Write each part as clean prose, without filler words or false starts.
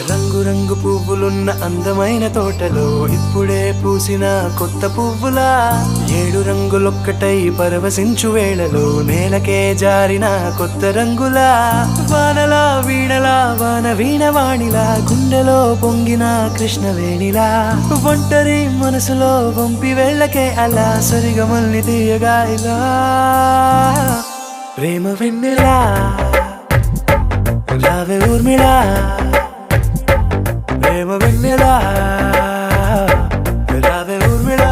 రంగు రంగు పువ్వులున్న అందమైన తోటలో ఇప్పుడే పూసిన కొత్త పువ్వులా ఏడు రంగులొక్కటై పరవశించు వేళలో నేలకే జారిన కొత్త రంగులా వానలా వీణలా వాన వీణవాణిలా గుండెలో పొంగిన కృష్ణవేణిలా ఒంటరి మనసులో వంపి వెళ్ళకే అలా సరిగమల్ని తీయగా ఇలా ప్రేమ వెన్నెలా రావే ఊర్మిళా ప్రేమ వెన్నెలా రావే ఊర్మిళా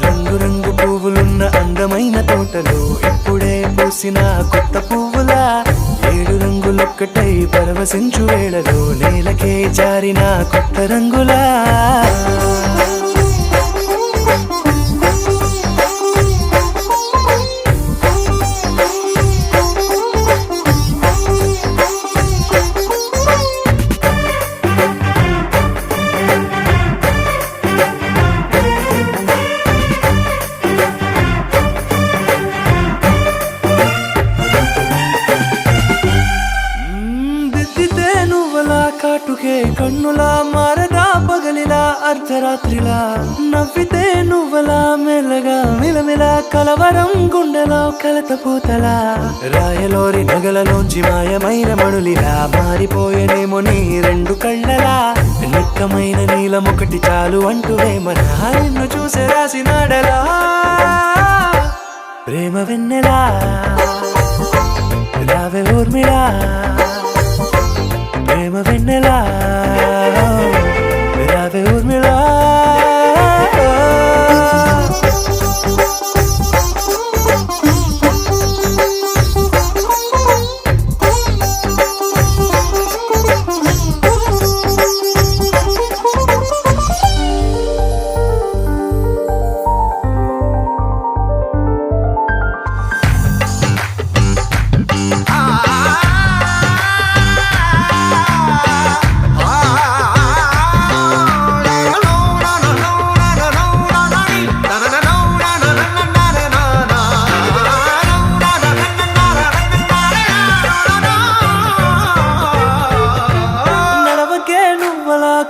రంగు రంగు పువ్వులున్న అందమైన తోటలో ఇప్పుడే పూసిన కొత్త పువ్వులా ఏడు రంగులొక్కటై పరవశించు వేళలో నేలకే జారిన కొత్త రంగులా కాటుకే కన్నులా మారదా పగలిలా అర్ధరాత్రిలా నవ్వితే నువ్వలా మెల్లగా మిలమిలా కలవరం గుండెలో కలతపోతలా రాయలోరి నగలలోంచి మాయమైన మణులిలా మారిపోయేనేమో నీ రెండు కళ్ళలా నిక్కమైన నీలమొకటి చాలు అంటూ వేమన నిన్ను చూసే రాసినాడలా ప్రేమ వెన్నెలా రావే ఊర్మిళా ప్రేమ వెన్నెలా రావే ఊర్మిళా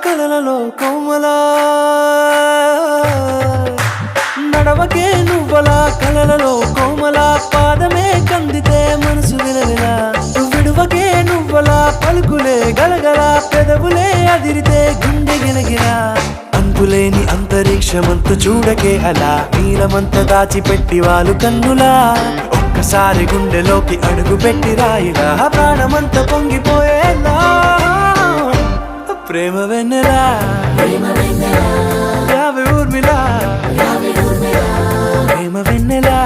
కలలలో కోమలా నడవకే నువ్వలా కలలలో కోమలా పాదమే కందితే మనసు విలవిలా విడువకే నువ్వలా పలుకులే గలగల పెదవులే అదిరితే గుండె గిలగిలా అంతులేని అంతరిక్షమంతు చూడకే అలా నీలమంత దాచిపెట్టి వాళ్ళు కన్నులా ఒక్కసారి గుండెలోకి అడుగు పెట్టి రాయిలా ప్రాణమంత పొంగిపోయేలా ప్రేమ వెన్నెలా రావే ఊర్మిళా ప్రేమ వెన్నెలా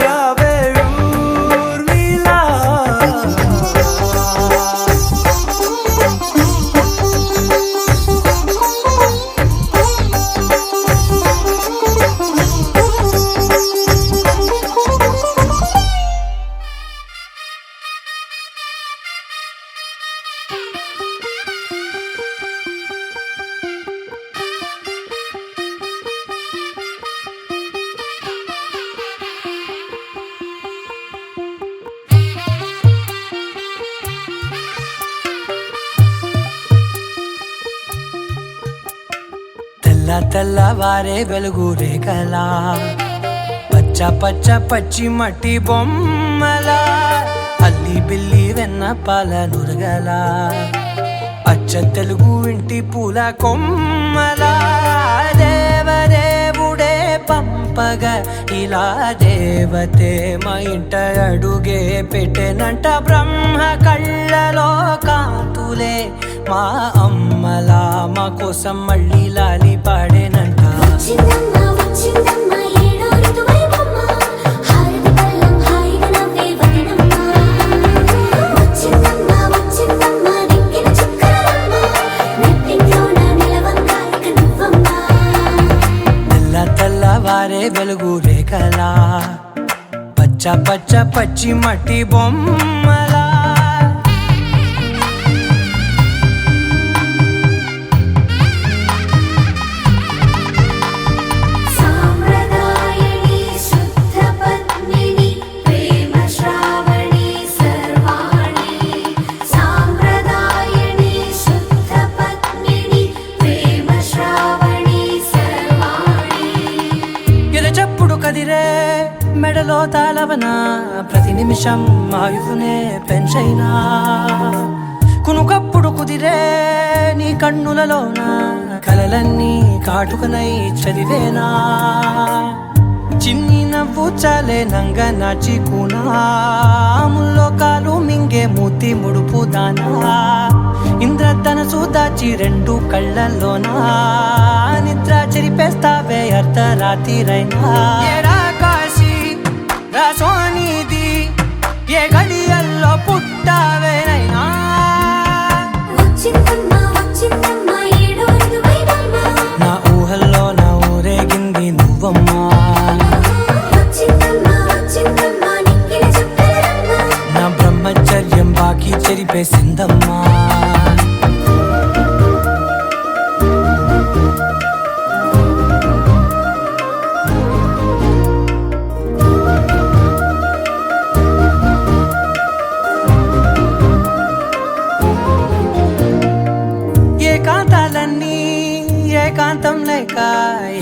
రావే ఊర్మిళా తెల్లవారే వెలుగు రేఖలా పచ్చ పచ్చ పచ్చి మట్టి బొమ్మలా అల్లి బిల్లి వెన్న పాల నురగలా అచ్చ తెలుగు ఇంటి పూల కొమ్మలా దేవదేవుడే పంపగా ఇలా దేవతే మా ఇంట అడుగే పెట్టెనంట బ్రహ్మ కళ్ళలో కాంతులే మా అమ్మలా మా కోసం మళ్ళీ లాలి పాడేనంట తెల్లవారే వెలుగు రేఖలా పచ్చ పచ్చ పచ్చి మట్టి బొమ్మలా సాంప్రదాయ ఎప్పుడు కదిరే మెడలో తాళవన ప్రతి నిమిషం ఆయువునే పెంచైనా కునుకప్పుడు కుదిరే నీ కన్నులలోన కలలన్నీ కాటుకనై చదివేనా చిన్ని నవ్వు చాలే నంగ నాచి కూనాముల్లో కాలు మింగే మూతి ముడుపు దానా ఇంద్రధనసు దాచి రెండు కళ్ళల్లోనా నిద్ర చెరిపేస్తావే అర్ధరాత్రిరైనా ఏరా కాశీ రా సోనిది ఏ గడియల్లో పుట్టావేనైనా నా ఊహల్లో నా ఊరేగింది నువ్వమ్మా నా బ్రహ్మచర్యం బాకీ చెరిపేసిందమ్మా ఏకాంతాలన్నీ ఏకాంతం లేక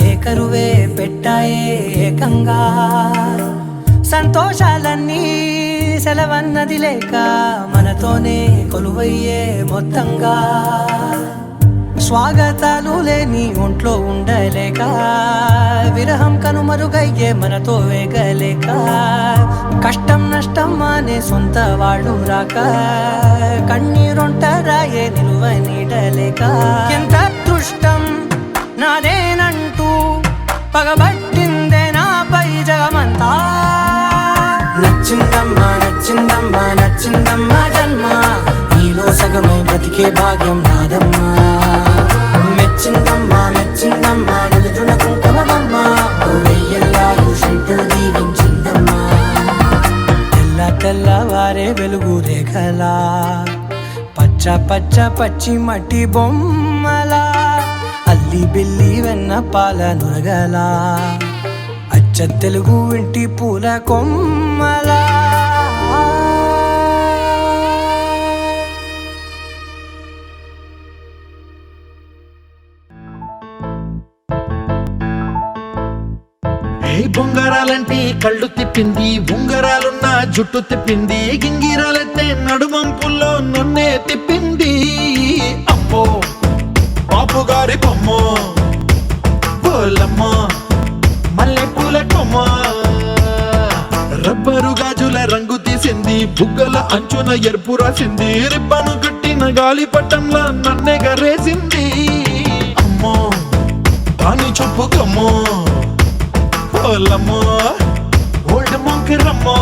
ఏకరువే పెట్టాయే ఏకంగా సంతోషాలన్నీ సెలవన్నది లేక మనతోనే కొలువయ్యే మొత్తంగా స్వాగతాలు లేని ఒంట్లో ఉండలేక విరహం కనుమరుగయ్యే మనతో వేగలేక కష్టం నష్టం అనే సొంత వాళ్ళు రాక కన్నీరొంటరాయే నిలువ నీడలేక ఎంత అదృష్టం నాదేనంటూ పగబట్టిందే నాపై జగమంతా నచ్చిందమ్మా నచ్చిందమ్మా నచ్చిందమ్మా జన్మ నీలో సగమై బ్రతికే భాగ్యం నాదమ్మా మెచ్చిందమ్మా మెచ్చిందమ్మా నిలుచున కుంకుమమ్మా వెయ్యల్లాలు శంకరు దీవించిందమ్మా తెల్ల తెల్లవారే వెలుగు రేఖలా పచ్చ పచ్చ పచ్చి మట్టి బొమ్మలా అల్లి బిల్లి వెన్న పాల నురగలా అచ్చ తెలుగు ఇంటి పూల కొమ్మలా బొంగరాలంటే కళ్ళు తిప్పింది ఉంగరాలున్న జుట్టు తిప్పింది గింగిరాలైతే నడుమంపుల్లో నన్నే తిప్పింది అమ్మో బాపు గారి బొమ్మ పోలమ్మ మల్లె పూల కొమ్మ రబ్బరు గాజుల రంగు తీసింది బుగ్గల అంచున ఎరుపు రాసింది రిబ్బను కట్టిన గాలి పట్టంలా నన్నే గరేసింది అమ్మో దాని చెప్పుకమ్మో పోలమ్మో ఓల్డ్ మొంకిరమ్మో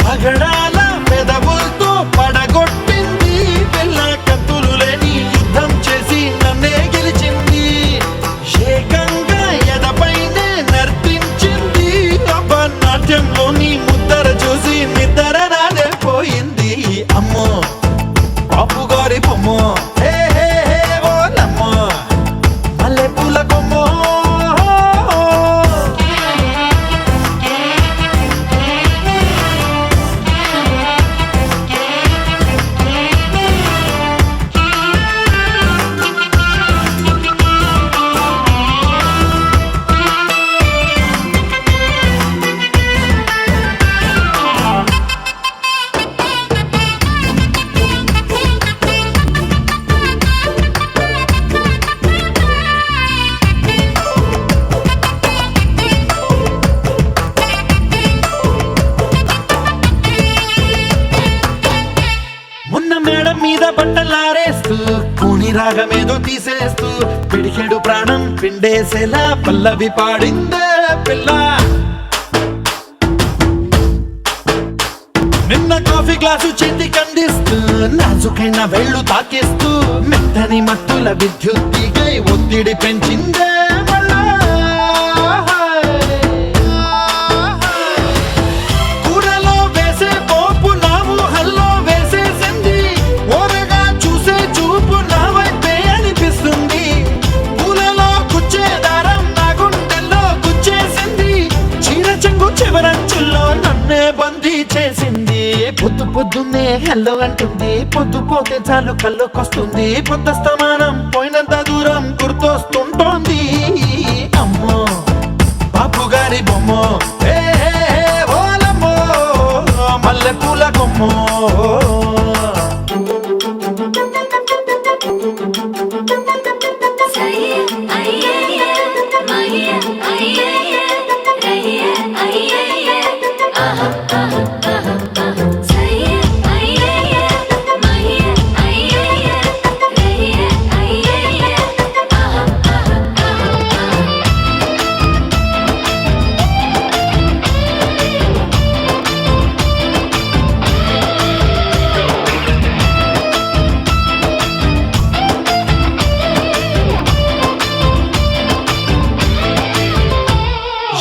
పగడాల పెదవులతో పడగొట్టింది పిల్ల కత్తులు లేని యుద్ధం చేసి నన్నే గెలిచింది ఏకంగా ఎదపైనే నర్తించింది నాట్యంలోని ముద్దర చూసి నిద్ర నాదే పోయింది అమ్మో బాపు గారి బొమ్మో హే హే హే ఓలమ్మో మల్లె పూల కొమ్మో మీద బట్టలారేస్తూ కూని రాగమేదో తీసేస్తూ పిడికెడు ప్రాణం పిండేసేలా పల్లవి పాడిందే పిల్ల నిన్న కాఫీ గ్లాసు చేతి కందిస్తూ నాజుకైన వేళ్ళు తాకేస్తూ మెత్తని మత్తుల విద్యుత్ తీగై ఒత్తిడి పెంచిందే మళ్ళా కూరలో వేసే పోపు నా ఊహల్లో వేసేసింది ఓరగా చూసే చూపు నా వైపే అనిపిస్తుంది పూలలో గుచ్చే దారం నా గుండెల్లో గుచ్చేసింది చీర చెంగు చివరంచుల్లో నన్నే బందీ చేసింది పొద్దు పొద్దున్నే హెల్లో అంటుంది పొద్దు పోతే చాలు కళ్ళొకొస్తుంది పొద్దస్తమానం పోయినంత దూరం గుర్తొస్తుంటోంది అమ్మో కొమ్మో ఏ ఓలమ్మో మల్లె పూల కొమ్మో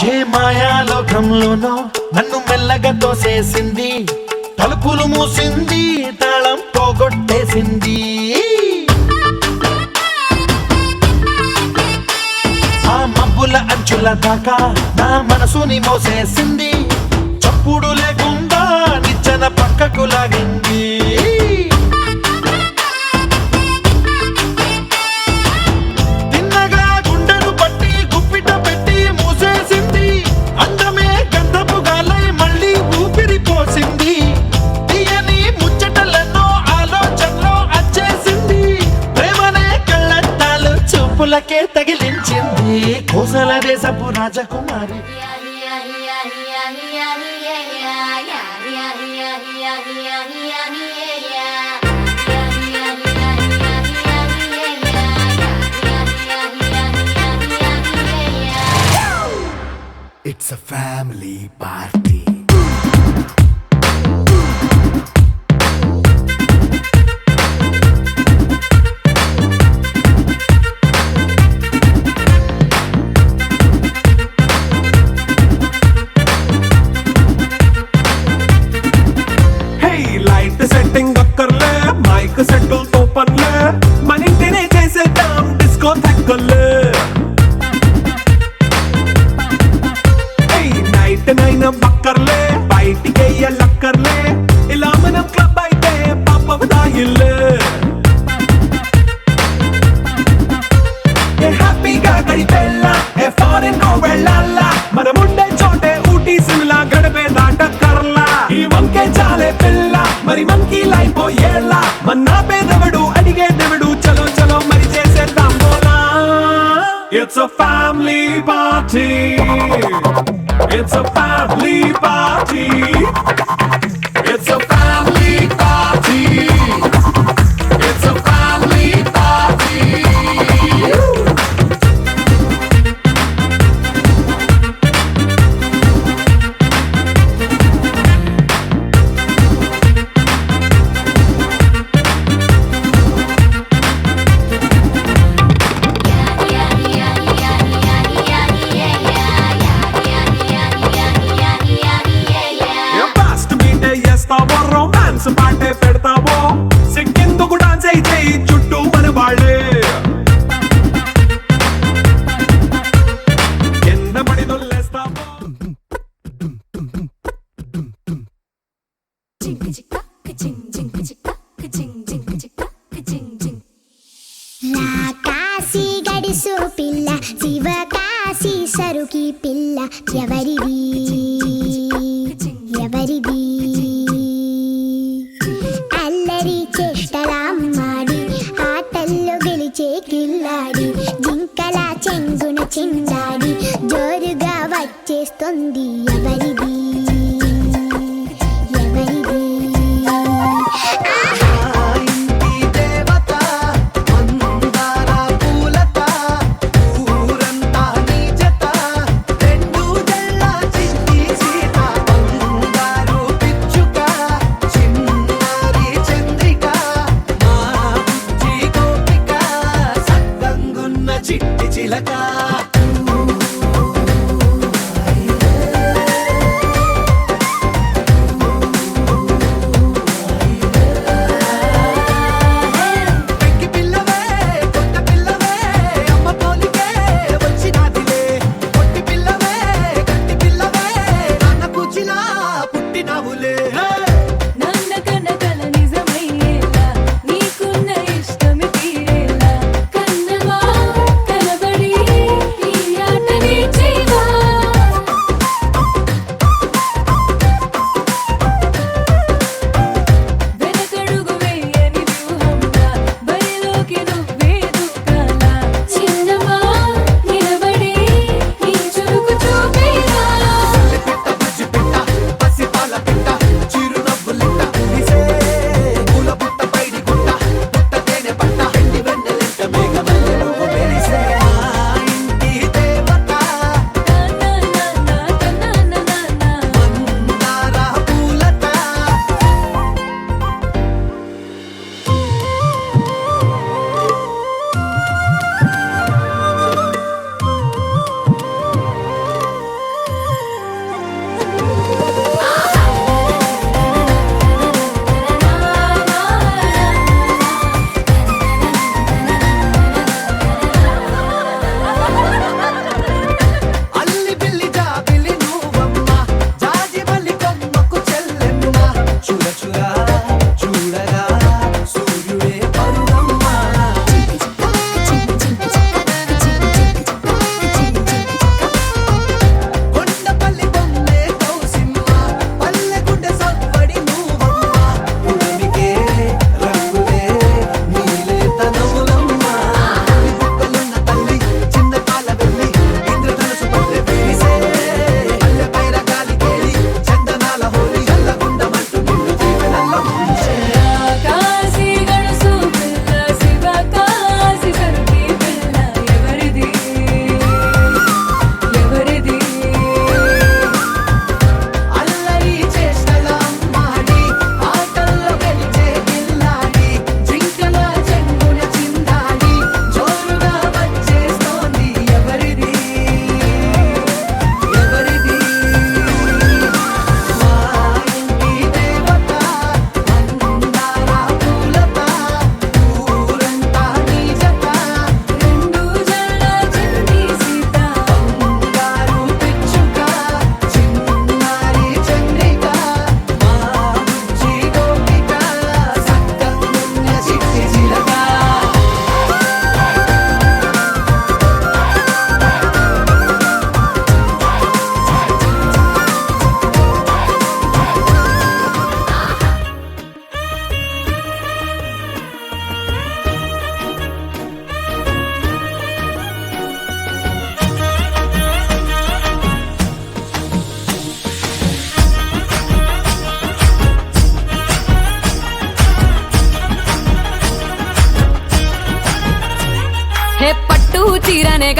ఏ మాయాలోకంలోనో నన్ను మెల్లగా తోసేసింది తలుపులు మూసింది తాళం పోగొట్టేసింది ఆ మబ్బుల అంచుల దాకా నా మనసుని మోసేసింది చప్పుడు లేకుండా నిచ్చెన పక్కకు లాగింది కే తగిలించింది కోసల దేశపు రాజకుమారి It's a family party. Setting అక్కర్లే మైక్ సెట్టులతో పనిలే మన ఇంటినే చేసేద్దాం డిస్కో థెక్కలే నైట్ నైన్ బక్కర్లే బయటికి వెయ్యలక్కర్లే ఇలా మనం క్లబ్ అయితే పాప దాయిల్లే హ్యాపీగా గడిపెళ్ళా ఏ ఫారెన్ కో వెళ్ళాలా మనం ఉండే చోటే ఊటీ సిమ్లా గడిపే దాటక్కర్లా ఈ వంకే చాలే పిల్ల మరి మంకీ లైఫ్ ఏళ్ళ మన్నా పేదవడు అడిగే దేవుడు చలో చలో మరి చేసేద్దాం బోలా It's a family party. It's a family party. It's a family party. It's a family party. Romance పాటే పెడతావో సిగ్గెందుకు డాన్స్ అయితే చుట్టూ మన వాళ్ళే కింద పడి దొల్లేస్తావో కాశీ గడిసు పిల్ల శివ కాశీ సరుకి పిల్ల ఎవరిది ఎవరిది అల్లరి చేష్టలామ్మాడి ఆటల్లో గెలిచే కిల్లాడి జింకల చెంగున చిందాడి జోరుగా వచ్చేస్తుంది ఎవరిది ఎవరిది చిట్టి చిలక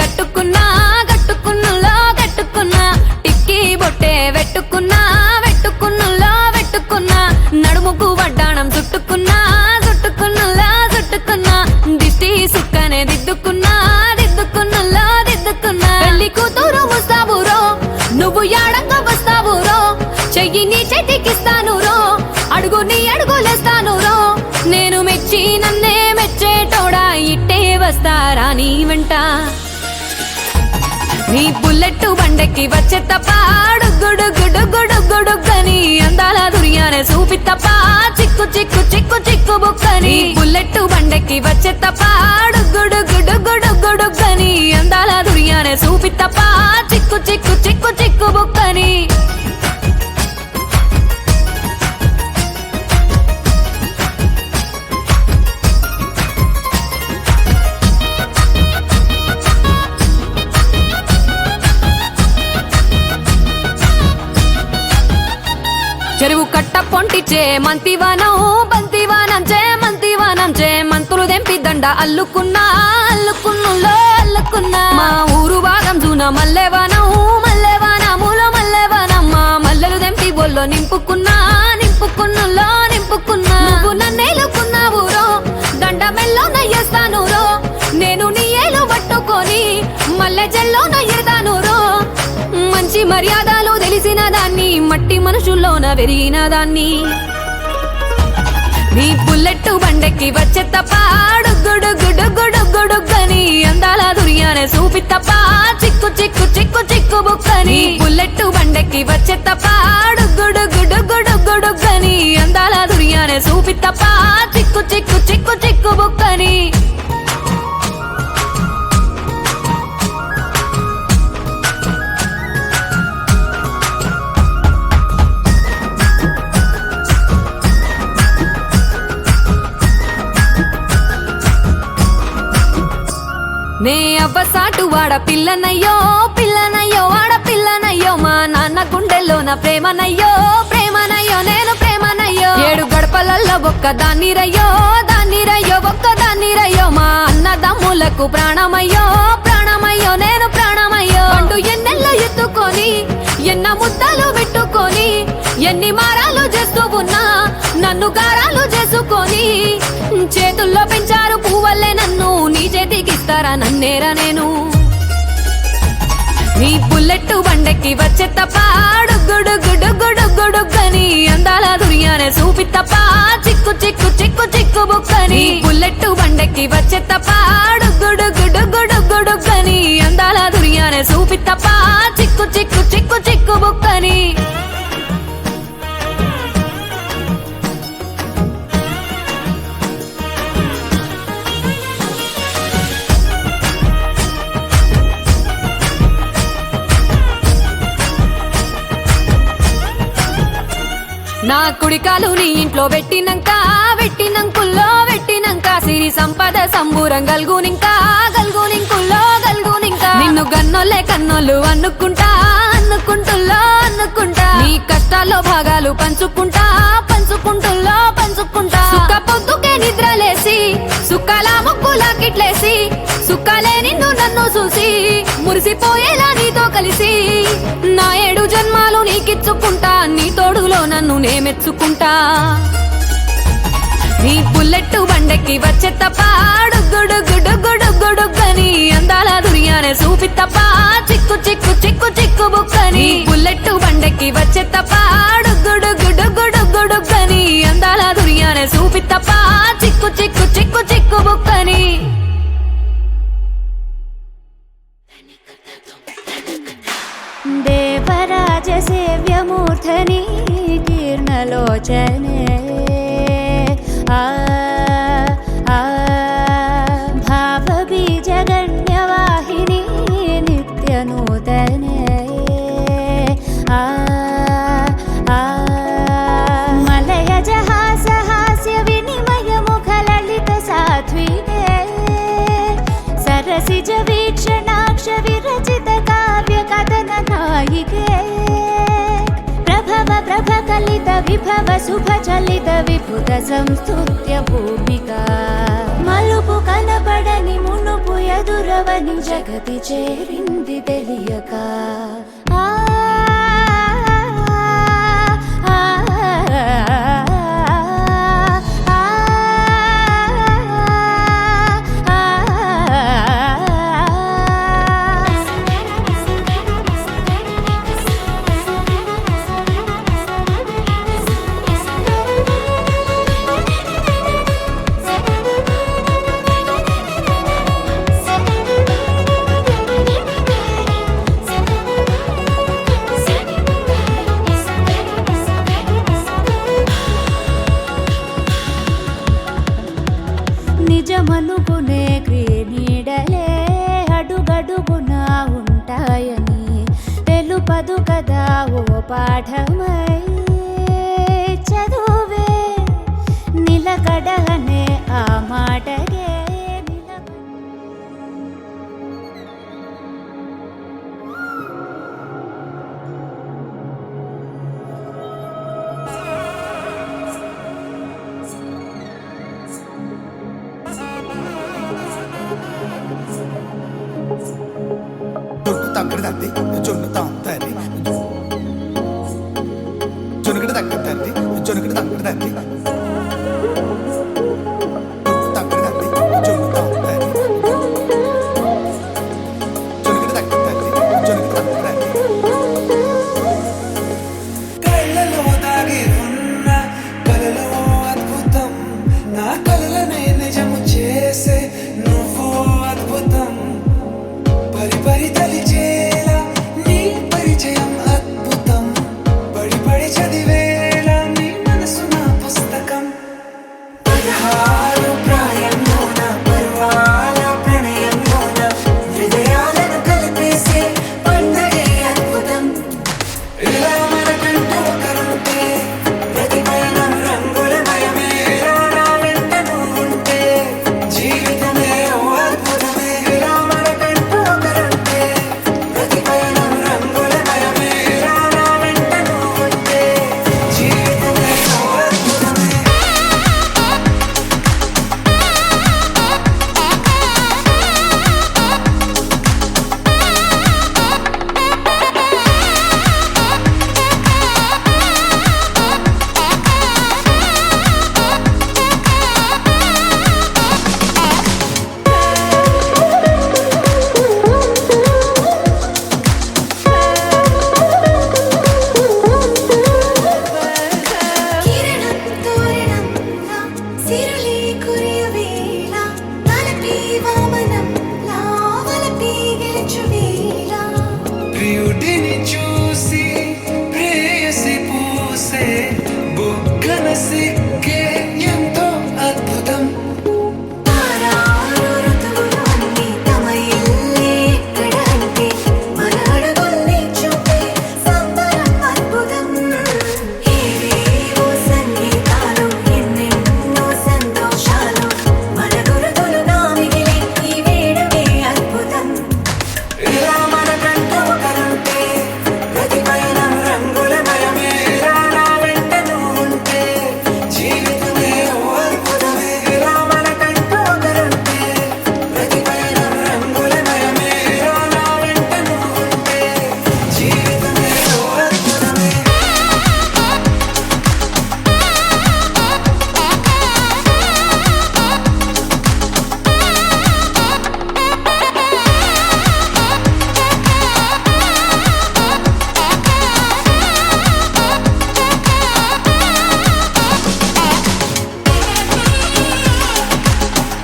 గట్టుకున్నా గట్టుకున్నులో గట్టుకున్నా టిక్కీ బొట్టే వెట్టుకున్నా వెట్టుకున్నులో వెట్టుకున్నా నడుముకు వడ్డాణం చుట్టుకున్నా చుట్టుకున్నులో చుట్టుకున్నా దిష్టి సుక్కనే దిద్దుకున్నా దిద్దుకున్నులో దిద్దుకున్నా పెళ్లి కూతురు ముస్తాబురో నువ్వు యాడంగా వస్తావురో చెయ్యి నీ చేతికిస్తాను రో అడుగు నీ అడుగులేస్తాను రో నేను మెచ్చి నన్నే మెచ్చేటోడా ఇట్టే వస్తారా నీ వెంట నీ బుల్లెట్ బండెక్కి వచ్చే తప్ప గుడుగుడుగుడుగుడుగుడుగని అందాల దుర్యానే చూపి తప్ప చిక్కు చిక్కు చిక్కు చిక్కు బుక్కని బుల్లెట్ బండెక్కి వచ్చే తప్ప గుడుగుడుగుడుగుడుగని అందాల దుర్యానే చూపి తప్ప చిక్కు చిక్కు చిక్కు చిక్కు బుక్కని చెరువు కట్ట పొంటిచే మంతివానం బంతివానం చే మంతివానం చే మంతులు దెంపి దండ అల్లుకున్నా అల్లుకున్నులో అల్లుకున్నా మా ఊరు భాగం జూన మల్లెవానం మల్లెవానములో మల్లెవానమ్మ మల్లెలు దెంపి బొల్లో నింపుకున్నా నింపుకున్నులో నింపుకున్నా నువ్వు నన్నేలుకున్నావు రో దండ మెల్లో నయ్యేస్తాను రో నేను నీ ఏలు పట్టుకొని మల్లె జల్లో నయ్యేదాను రో మంచి మర్యాదలు తెలిసిన దాన్ని మట్టి మనుషుల్లోన వెరిగిన దాన్ని నీ బుల్లెట్ బండెక్కి వచ్చే తప్ప గుడుగుడుగుడుగుడుగని అందాల దుర్యానే చూపి తప్ప చిక్కు చిక్కు చిక్కు చిక్కు బుక్కని బుల్లెట్ బండెక్కి వచ్చే తప్ప గుడుగుడుగుడుగుడుగని అందాల దుర్యానే చూపి తప్ప చిక్కు చిక్కు చిక్కు చిక్కు బుక్కని నే అవ్వసాటు వాడ పిల్లనయ్యో పిల్లనయ్యో వాడ పిల్లనయ్యో మా నాన్న గుండెల్లోన ప్రేమనయ్యో ప్రేమనయ్యో నేను ప్రేమనయ్యో 7 గడపలల్లో ఒక్క దాన్ని రయ్యో ఒక్క దాన్ని రయ్యో మా అన్నదమ్ములకు ప్రాణమయ్యో ప్రాణమయ్యో నేను ప్రాణమయ్యో అంటూ ఎన్నెల్లో ఎత్తుకొని ఎన్న ముద్దలు పెట్టుకొని ఎన్ని మారాలు చేస్తూ ఉన్నా నన్ను గారాలు చేసుకొని చేతుల్లో పెంచారు పువ్వల్లే నన్ను నీ చేతికిస్తారా నన్నేరా నేను నీ బుల్లెట్ బండెక్కి వచ్చే తప్ప గుడుగుడుగుడుగుడుగని అందాల దుర్యానే చూపి తప్ప చిక్కు చిక్కు చిక్కు చిక్కు బుక్కని బుల్లెట్ బండెక్కి వచ్చే తప్ప గుడుగుడుగుడుగుడుగని అందాల దుర్యానే చూపి తప్ప చిక్కు చిక్కు చిక్కు చిక్కు బుక్కని నా కుడికాలు నీ ఇంట్లో పెట్టినంక సిరి సంపద సంబూరం గల్గునింకా నిన్ను గన్నోలే కన్నోళ్ళు అనుకుంటా నీ కష్టాల్లో భాగాలు పంచుకుంటా సుక్క పొద్దుకే నిద్రలేసి సుక్కల ముక్కులా కిట్లేసి సుక్కలే నిన్ను నన్ను చూసి మురిసిపోయేలా నీతో కలిసి నా 7 జన్మాలు నీకిచ్చుకుంటా నీ తోడులో నన్ను నే మెచ్చుకుంటా నీ బుల్లెట్ బండెక్కి వచ్చే తప్ప గుడుగుడుగుడుగుడుగని అందాల దుర్యానే చూపి తప్ప చిక్కు చిక్కు చిక్కు చిక్కు బుక్కని బుల్లెట్ బండెక్కి వచ్చే తప్ప గుడుగుడుగుడుగుడుగని అందాల దుర్యానే చూపి తప్ప చిక్కు చిక్కు చిక్కు చిక్కు బుక్కని దేవరాజ సేవ్యమూర్ధని కీర్ణలోచనే భావబీజగణ్యవాహిని నిత్యనూతనే మలయజహాసహాస్య వినిమయ ముఖలలిత సాధ్వినే సరసిజ వీక్షణాక్ష విరచిత కావ్య కథన నాయికే ప్రభవ ప్రభ కలిత విభవ శుభ చలిత విభుత సంస్తుత్య భూమికా మలుపు కనప ఎదురవడని మునుపు ఎదురవని జగతి చేరింది తెలియక ఆ నిజమనుకునే క్రీనీడలే అడుగడుగునా ఉంటాయని తెలుపదు కదా ఓ పాఠమై చదువే నిలకడనే ఆ మాటగే జొన్ను తగ్గడదండి జొన్ను తాగుతారి జొనుగడ తగ్గదండి జొనుగడ తగ్గదండి తగ్గడదండి జొన్ను తాగుతారి జొనుగడ తగ్గదండి జొనుగడ తగ్గదండి కళ్ళలో దాగి ఉన్న కలలో అద్భుతం నా కలలనే నిజము చేసే నువ్వు అద్భుతం పరి పరి తలిచేలా నీ పరిచయం అద్భుతం పడి పడి చదివేలా నీ మనసు నా పుస్తకం 16 ప్రాయంలోన పర్వాల ప్రణయంలోన హృదయాలను కలిపేసే పండగే అద్భుతం ఇలా మనకంటూ ఒకరుంటే ప్రతి పయనం రంగులమయమే ఇలా నా వెంట నువ్వుంటే జీవితమే ఓ అద్భుతమే ఇలా మనకంటూ ఒకరుంటే ప్రతి పయనం రంగులమయమే ఇలా నా వెంట నువ్వుంటే జీవితమే ఓ అద్భుతమే కిరణం తోరణంలా సిరులే కురియవేళ తలపి వామనంలా వలపి గెలుచువేళ ప్రియుడిని చూసి ప్రేయసి పూసే బుగ్గన సిగ్గే ఎంతో అద్భుతం తారారు ఋతువులు అన్నీ తమ ఇల్లే ఎక్కడ అంటే మన అడుగుల్ని చూపే సంబరం అద్భుతం ఏవేవో సంగీతాలు ఎన్నెన్నో సంతోషాలు మన గురుతులుగా మిగిలే ఈ వేడుకే అద్భుతం ఇలా మనకంటూ ఒకరుంటే ప్రతి పయనం రంగులమయమే ఇలా నా వెంట నువ్వుంటే జీవితమే ఓ అద్భుతమే ఇలా మనకంటూ ఒకరుంటే ప్రతి పయనం రంగులమయమే ఇలా నా వెంట నువ్వుంటే జీవితమే ఓ అద్భుతమే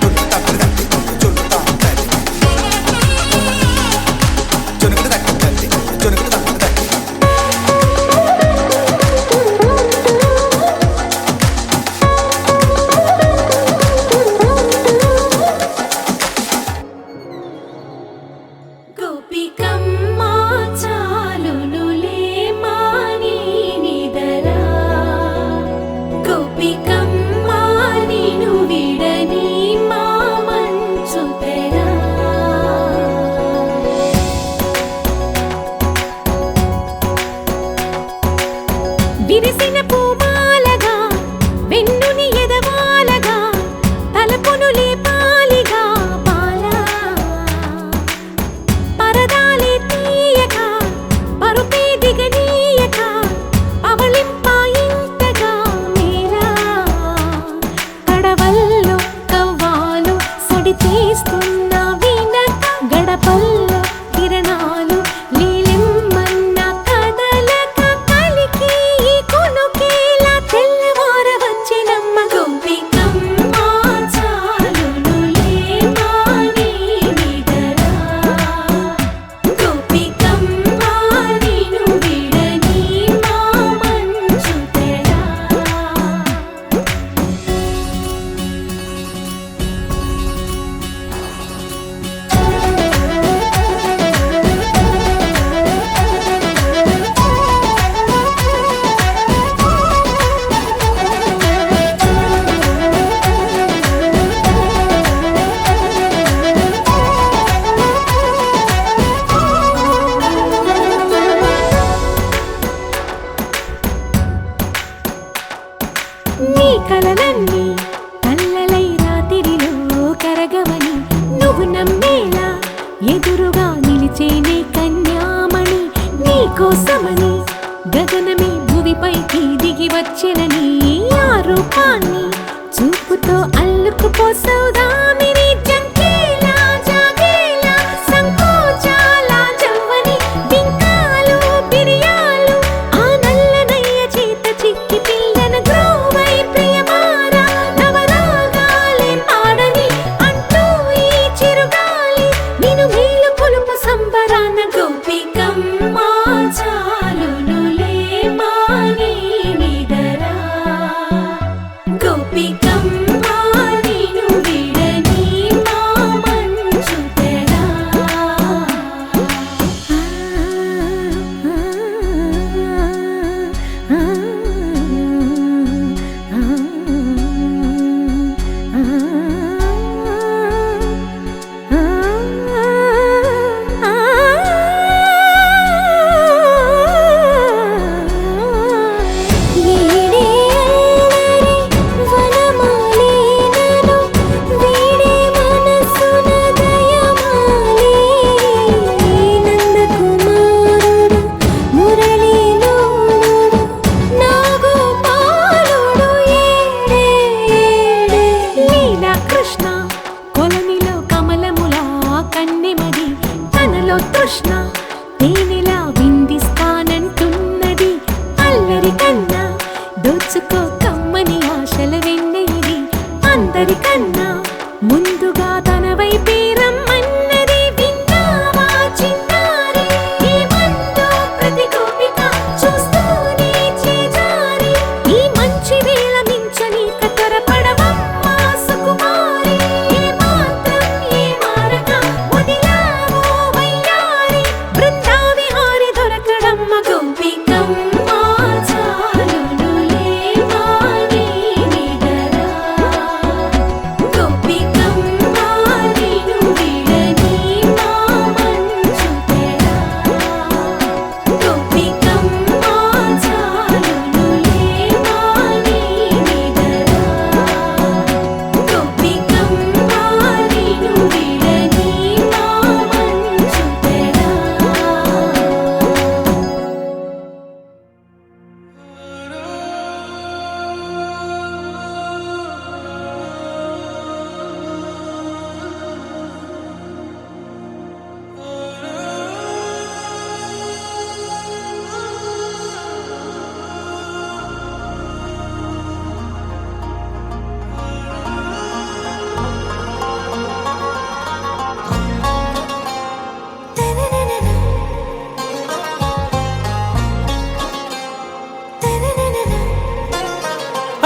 జొన్ను తగ్గడదండి జొన్ను తాగుతారి జొనుగడ తగ్గదండి జొనుగడ తగ్గదండి గోపికమ్మా చాలునులే మాని నిదరా గోపికమ్మా నిను విడని మా మంచు తెరా విరిసిన పూమాలగా వెన్నుని ఎదవాలగా తలపును లేపాలిగా కోసమని గగనమే భూమిపైకి దిగి వచ్చినని ఆ రూపాన్ని చూపుతో అల్లుకుపోసౌదామిని జంకేలా జాగేలా సంకోచాల జవ్వని బింకాలు బిరియాలు ఆ నల్లనయ్య చేత చిక్కి పిల్లన గ్రోవై ప్రియమారా నవరాగాలే పాడని అంటూ ఈ చిరుగాలి నిన్ను మేలు కొలుపు సంబరాన గోపికమ్మ చాలునులే మాని నిదరా గోపికమ్మ నిన్ను విడని మా మంచు తెరా కృష్ణ కొలనిలో కమలములా కన్నెమది తనలో తృష్ణ తేనెలా విందిస్తానంటున్నది అల్లరి కన్నా దోచుకో కమ్మని ఆశల వెన్నెయిది అందరికన్నా ముందుగా తన వైపే రమ్మన్నది విన్నావా చిన్నారి ఏమందో ప్రతి గోపిక చూస్తూనే చేజారి ఈ మంచి వేళ మించని కతరపడవమ్మా సుకుమారి ఏ మాత్రం ఏ మారక వదిలావో వయ్యారి బృందావిహారి దొరకడమ్మ గోపికమ్మ చాలునులే మాని నిదరా గోపికమ్మ నిన్ను విడని మా మంచు తెరా గోపికమ్మ చాలునులే మాని నిదరా గోపికమ్మ నిన్ను విడని మా మంచు తెరా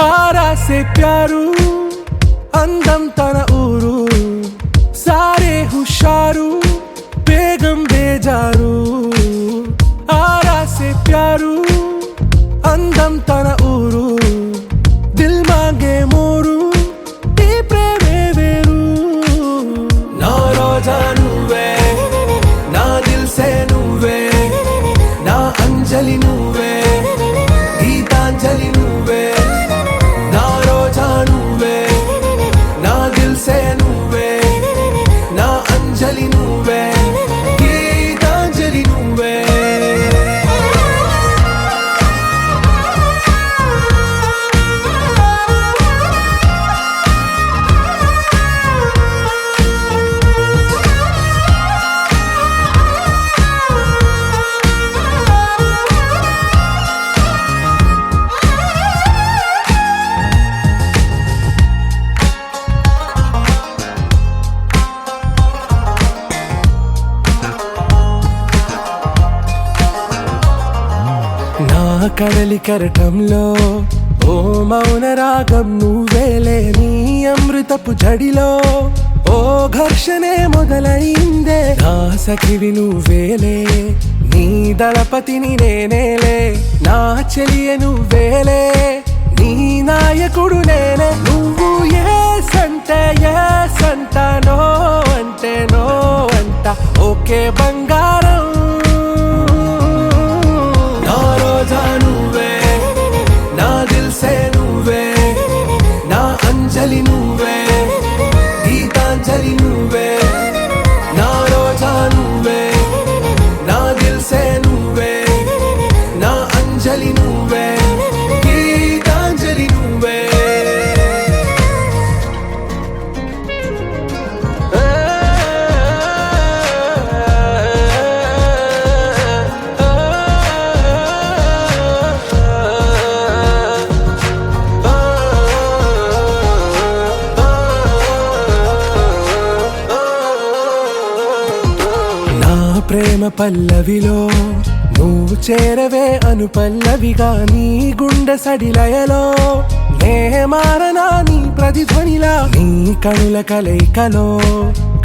आरा से प्यारू అందం తన ఊరు సారే హుషారు బేగం బేజారు ఆరా సే ప్యారు అందం తన ఊరు దిల్ మాంగే మోరు ఈ ప్రేమే వేరు నా రోజా నువ్వే నా దిల్ సే నువ్వే నా అంజలి నువ్వే గీతాంజలి నువ్వే నా రోజా నువ్వే నా దిల్ సే నువ్వే నా అంజలి నువ్వే గీతాంజలి నువ్వే నా కడలి కరటంలో ఓ మౌన రాగం నువ్వేలే నీ అమృతపు జడిలో ఓ ఘర్షణే మొదలైందే నా సఖివి నువ్వేలే నీ దళపతిని నేనేలే నా చెలియ నువ్వేలే నీ నాయకుడు నేనే నువ్వు ఏ సంట నో అంటే నో అంట ఓకే బంగారం నా రోజా నువ్వే నా దిల్ సే నువ్వే నా అంజలి నువ్వే గీతాంజలి నువ్వే నా రోజా నువ్వే నా దిల్ సే నువ్వే పల్లవిలో నువ్వు చేరవే అను పల్లవిగా నీ గుండె సడిలయలో నే మారనా నీ ప్రతిధ్వనిలా నీ కనుల కలయికలో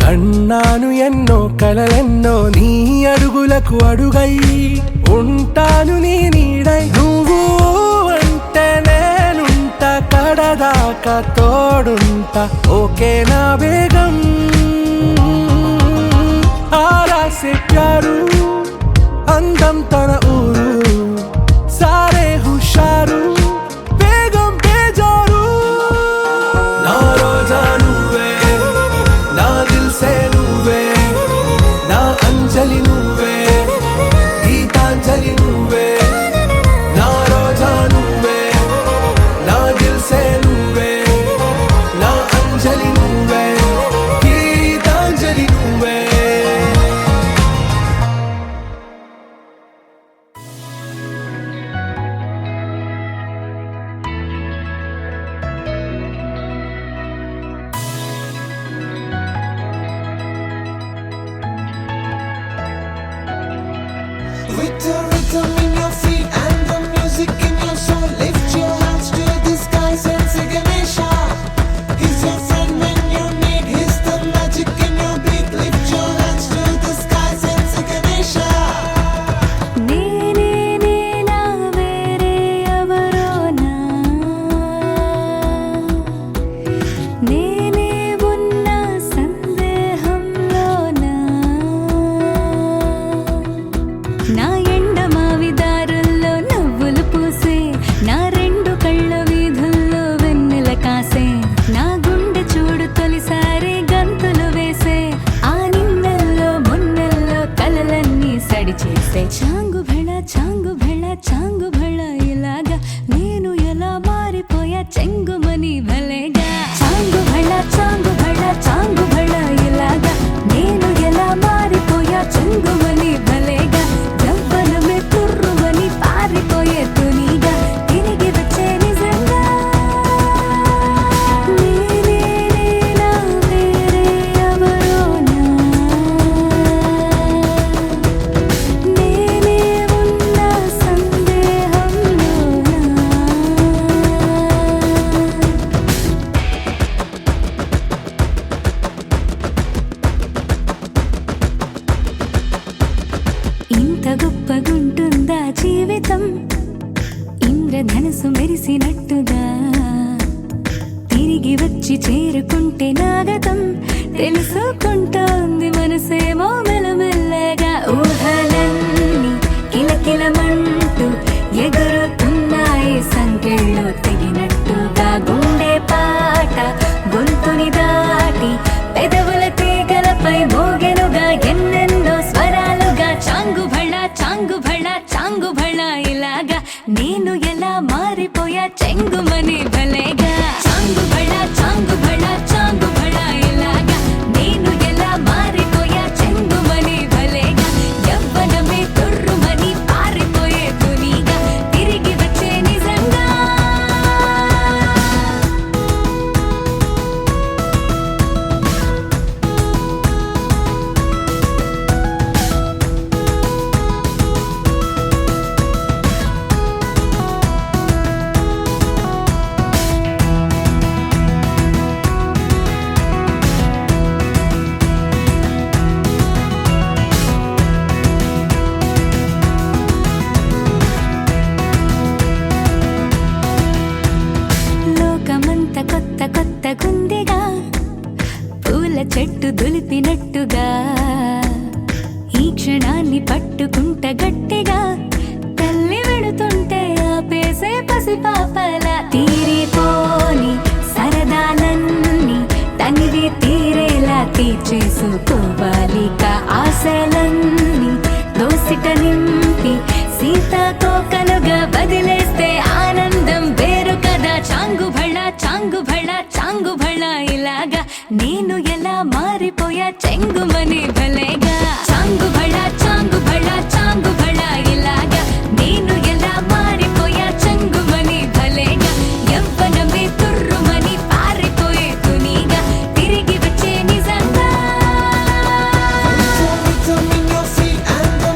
కన్నాను ఎన్నో కలలెన్నో నీ అడుగులకు అడుగై ఉంటాను నీ నీడై నువ్వు అంటే నేనుంట కడదాకా తోడుంటా ఓకే నా బేగం आरा से प्यारू అందం తన ఊరు సారే హుషారు బేగం బేజారు నా రోజా నువ్వే నా దిల్ సే నువ్వే నా అంజలి నువ్వే గీతాంజలి నువ్వే నా రోజా నువ్వే నా దిల్ సే నువ్వే నా అంజలి నువ్వే గీతాంజలి నువ్వే With the rhythm in your feet and the music in your soul, lift your hands to the skies and say Ganesha. He's your friend when you need, he's the magic in your beat. Lift your hands to the skies and say Ganesha. నేనే నేనా వేరే ఎవరోనా నేనే ఉన్న సందేహంలోనా నా ఎండమావి దారుల్లో నవ్వులు పూసే నా రెండు కళ్ళ వీధుల్లో వెన్నెల కాసే నా గుండె చూడు తొలిసారి గంతులు వేసే ఆ నిన్నెల్లో మొన్నెల్లో కలలన్నీ సడి చేసే చాంగు భళ ఇలాగా నేను ఎలా మారిపోయా చెంగుమని భలేగా చాంగు భళ ఇలాగా నేను ఎలా మారిపోయా చెంగుమని భలేగా యవ్వనమే తుర్రుమని పారిపోయే తునిగా తిరిగి వచ్చే నిజంగా నేనే నేనా వేరే ఎవరోనా నేనే ఉన్న సందేహంలోనా ఇంత గొప్పగుంటుందా జీవితం ఇంద్రధనుసు మెరిసినట్టుగా తిరిగి వచ్చి చేరుకుంటే నాగతం తెలుసుకుంటోంది మనసేమో మెల్లమెల్లగా ఊహలన్నీ కిలకిలమంటూ ఎగురుతున్నాయి సంకెళ్ళు తెగినట్టుగా గుండె పాట గొంతుని దాటి పెదవుల తీగలపై మోగెనుగా ఎన్నెన్నో స్వరాలుగా చాంగు భళ ఇలాగా నేను ఎలా మారిపోయా చెంగుమని భలేగా చాంగు భళ ఇలాగా నేను ఎలా మారిపోయా చెంగుమని భలేగా యవ్వనమే తుర్రుమని పారిపోయే తునిగా తిరిగి వచ్చే నిజంగా లోకమంత కొత్తగుందిగా పూల చెట్టు దులిపినట్టుగా ఈ క్షణాన్ని పట్టుకుంట గట్టిగా తల్లి వెడుతుంటే ఆపేసే పసిపాపల తీరిపోని సరదాలన్నీ తనివి తీరేలా తీర్చేసుకోవాలిక ఆశలన్నీ దోసిట నింపి సీతాకోకలుగా వదిలేస్తే ఆనందం వేరు కదా చాంగు భళ ఇలాగా నేను ఎలా మారిపోయా చెంగుమని భలేగా చాంగు భళ ఇలాగా నేను ఎలా మారిపోయా చెంగుమని భలేగా యవ్వనమే తుర్రుమని పారిపోయే తునిగా తిరిగి వచ్చే నిజంగా With the rhythm in your feet and the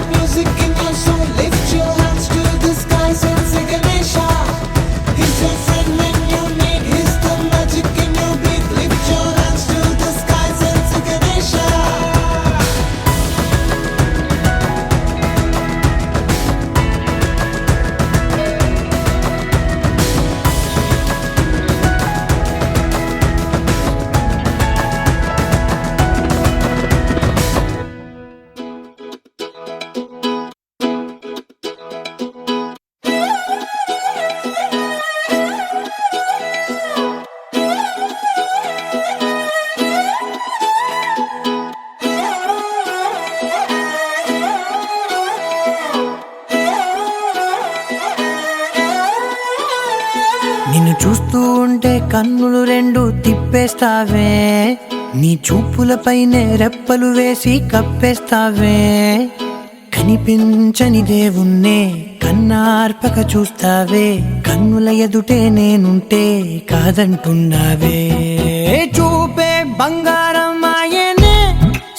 నిన్ను చూస్తూ ఉంటే కన్నులు రెండు తిప్పేస్తావే, నీ చూపులపైనే రెప్పలు వేసి కప్పేస్తావే. కనిపించని దేవుణ్ణే కన్నార్పక చూస్తావే, కన్నుల ఎదుటే నేనుంటే కాదంటున్నావే. చూపే బంగారం ఆయనే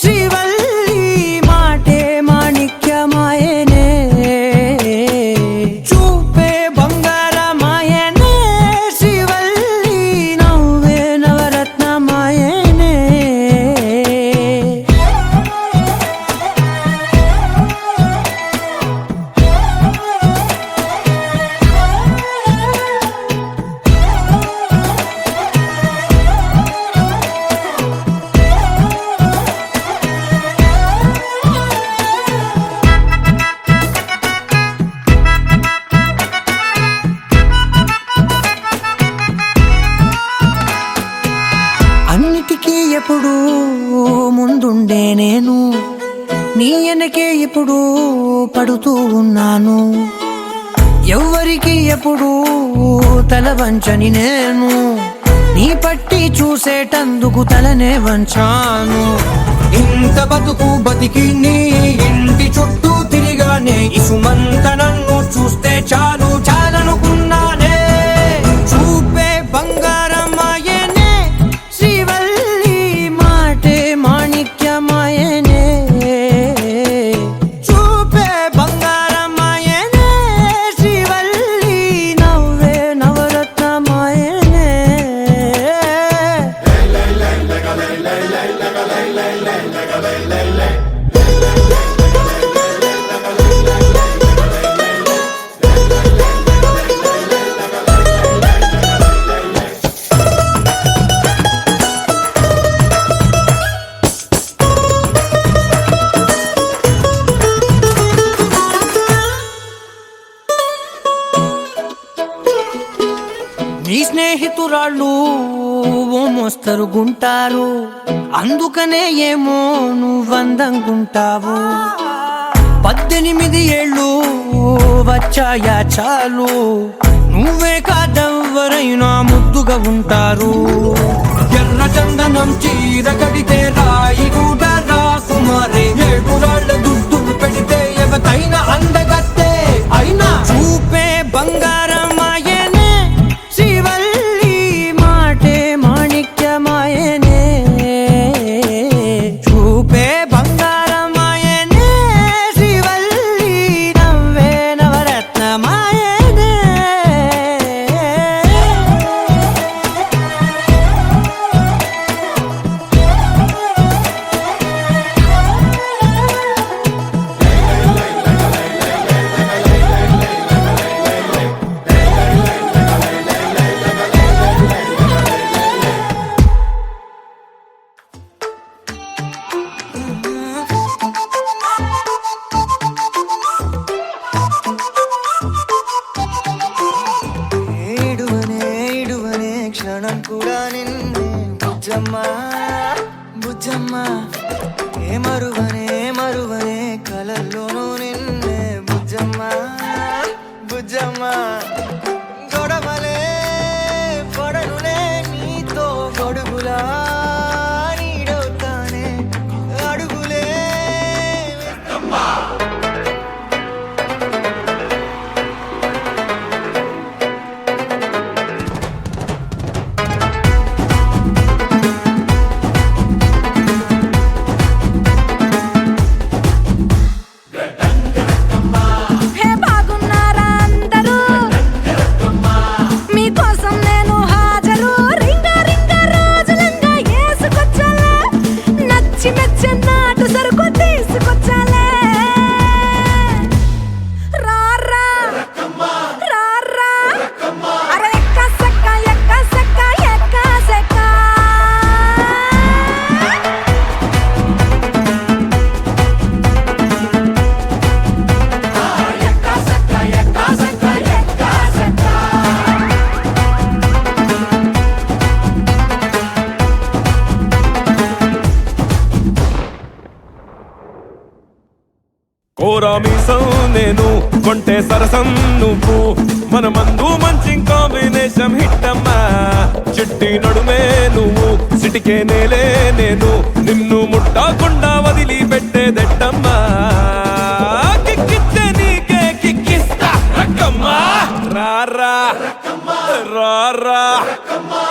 శ్రీవల్లి, మాటే మాణిక్యమాయనే. చూపే బంగారమాయనే శ్రీవల్లి, నవ్వే నవరత్నమాయనే. అన్నిటికీ ఎప్పుడు ముందుండే నేను, నీ వెనకే ఎప్పుడు పడుతూ ఉన్నాను. ఎవ్వరికి ఎప్పుడు తల వంచని నేను, నీ పట్టి చూసేటందుకు తలనే వంచాను. ఇంత బతుకు బతికి నీ ఇంటి చుట్టూ తిరిగానే, ఇసుమంత నన్ను చూస్తే చాలు చాలనుకున్నానే. చూపే బంగారమాయనే శ్రీవల్లి, మాటే మాణిక్యమాయనే. చూపే బంగారమాయనే శ్రీవల్లి, నవ్వే నవరత్నమాయనే. నీ స్నేహితురాళ్ళు ఓ మోస్తరు గుంటారు, అందుకనే ఏమో నువ్వందంగుంటావు. 18 ఏళ్ళు వచ్చాయా చాలు, నువ్వే కాదెవ్వరైనా ముద్దుగా ఉంటారు. ఎర్ర చందనం చీర కడితే రాయి కూడా రాకుమారే, ఏడురాళ్ళ దుద్దులు పెడితే ఎవతైనా అందగత్తే. అయినా చూపే బంగారమాయనే శ్రీవల్లి, మాటే మాణిక్యమాయనే. చూపే బంగారమాయనే శ్రీవల్లి, నవ్వే నవరత్నమాయనే. ఏడువనే ఏడువనే క్షణం కూడా నిన్నే బుజ్జమ్మ బుజ్జమ్మ. ఏ మరువనే మరువనే కలల్లోనూ నిన్నే బుజ్జమ్మ బుజ్జమ్మ. గొడవలే పడనులే నీతో గొడుగులా, నీడవుతానే అడుగులే. హే బాగున్నారా అందరూ, మీకోసం నేను హాజరు. రింగ రింగ రోజులంగా ఏసుకొచ్చాలే, నచ్చి మెచ్చి నాటు సరుకు తీసుకొచ్చాలే. రారా రారా, అరే ఎక్క సెక్క ఎక్క సెక్క ఎక్క సెక్క. కోరా మీసం నేను అంటే సరసం నువ్వు మన మందు మంచి కాంబినేషన్ హిట్ అమ్మా చిట్టి నడుమే నువ్వు సిటికే నేలే నేను నిన్ను ముట్టకుండా వదిలి పెట్టేదెట్టమ్మా కిక్కిస్తే నీకే కిక్కిస్తా రక్కమ్మా రారా రారా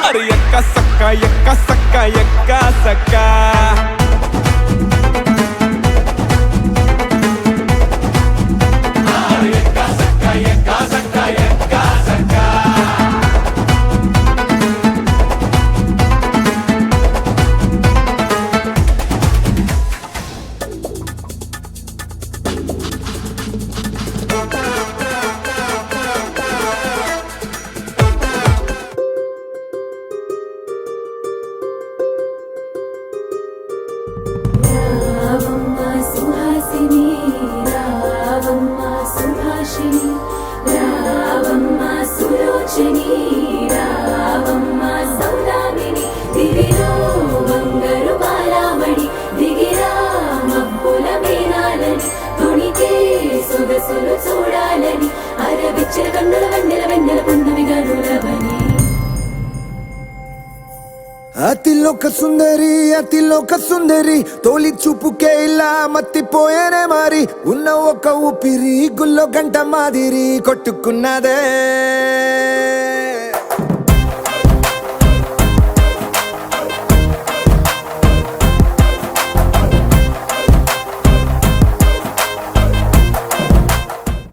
అరే ఎక్క సక్క ఎక్క సక్క ఎక్క సక్క రావమ్మ సుహాసిని రావమ్మ సుభాషిణి రావమ్మ సులోచని రావమ్మ సౌదామిని దివిలో బంగారు బాలామణి దిగిరా మబ్బుల మేనాలని తుణికే సొగసులు చూడాలని అరవిచ్చల కన్నుల వెన్నెల వెన్నెల పున్నమి గనులవని అతిలోక సుందరి తోలి చూపుకే ఇలా మత్తిపోయేనే మారి ఉన్న ఒక ఊపిరి గుల్లో గంట మాదిరి కొట్టుకున్నదే